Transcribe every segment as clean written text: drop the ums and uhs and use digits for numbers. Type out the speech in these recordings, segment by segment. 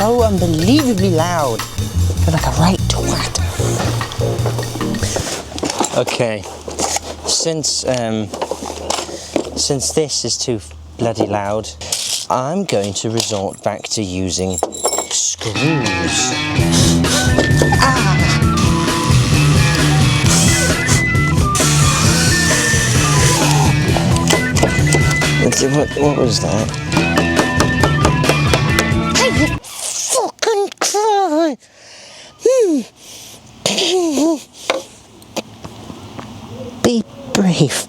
so unbelievably loud. I feel like a right twat. Okay, since this is too bloody loud, I'm going to resort back to using screws. What was that? Hey, you fucking cry! Be brave.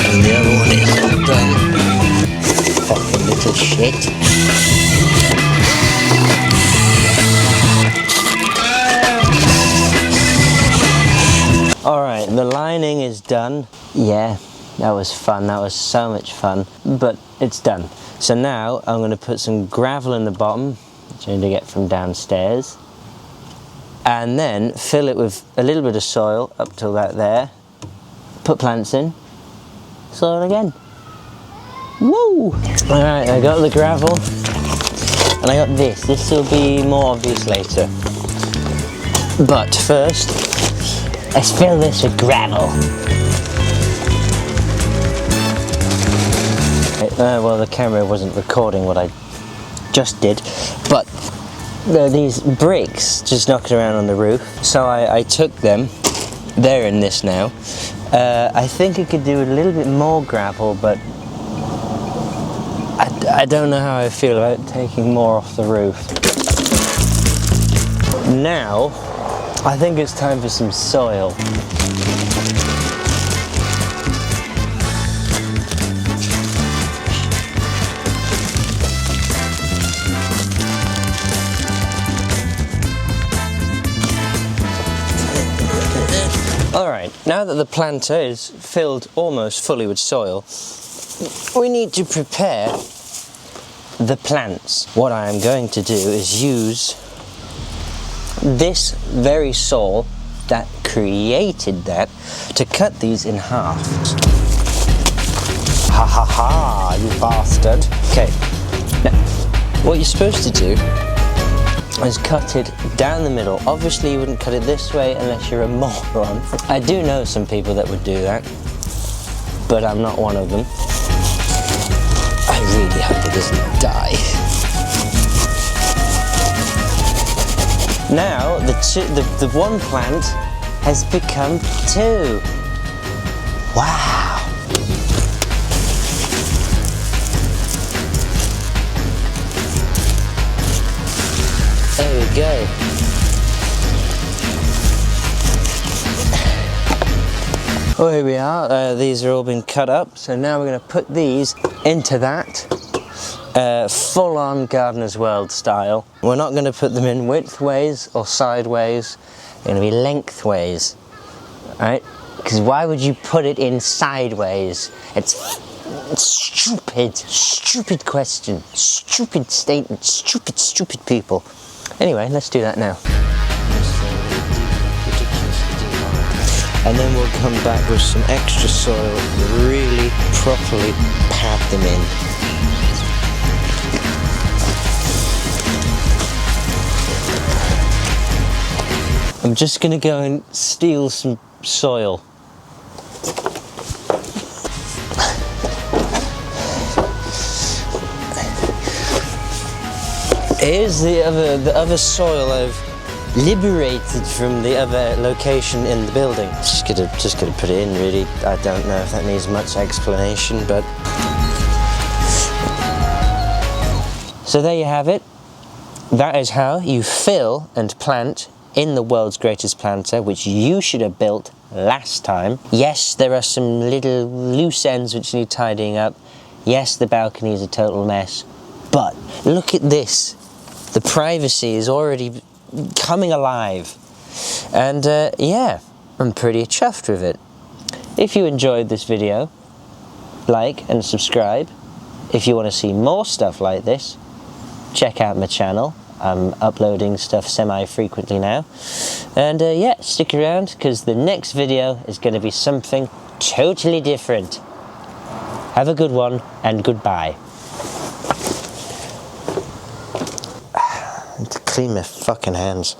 And the other one is all done. Fucking little shit. Alright, the lining is done. Yeah, that was fun. That was so much fun. But it's done. So now I'm going to put some gravel in the bottom, which I'm going to get from downstairs. And then fill it with a little bit of soil up till that there. Put plants in. Soil again. Woo! Alright, I got the gravel. And I got this. This will be more obvious later. But first, let's fill this with gravel. Well, the camera wasn't recording what I just did, but there are these bricks just knocking around on the roof. So I took them. They're in this now. I think I could do a little bit more gravel, but I don't know how I feel about taking more off the roof. Now, I think it's time for some soil. Alright, now that the planter is filled almost fully with soil, we need to prepare the plants. What I am going to do is use this very saw that created that to cut these in half. Ha ha ha, you bastard. Okay, now what you're supposed to do is cut it down the middle. Obviously you wouldn't cut it this way unless you're a moron. I do know some people that would do that, but I'm not one of them. I really hope it doesn't die. Now the one plant has become two. Wow. There we go. Oh, here we are. These are all been cut up. So now we're going to put these into that full-on Gardener's World style. We're not going to put them in widthways or sideways. They're going to be lengthways. Right? Because why would you put it in sideways? It's stupid. Stupid question. Stupid statement. Stupid people. Anyway, let's do that now. And then we'll come back with some extra soil and really properly pad them in. I'm just going to go and steal some soil. Here's the other soil I've liberated from the other location in the building. Just gonna put it in, really. I don't know if that needs much explanation, but so there you have it. That is how you fill and plant in the world's greatest planter, which you should have built last time. Yes, there are some little loose ends which need tidying up. Yes, the balcony is a total mess, but look at this. The privacy is already coming alive, and yeah, I'm pretty chuffed with it. If you enjoyed this video, like and subscribe. If you want to see more stuff like this, check out my channel. I'm uploading stuff semi-frequently now, and yeah, stick around because the next video is going to be something totally different. Have a good one and goodbye. clean my fucking hands.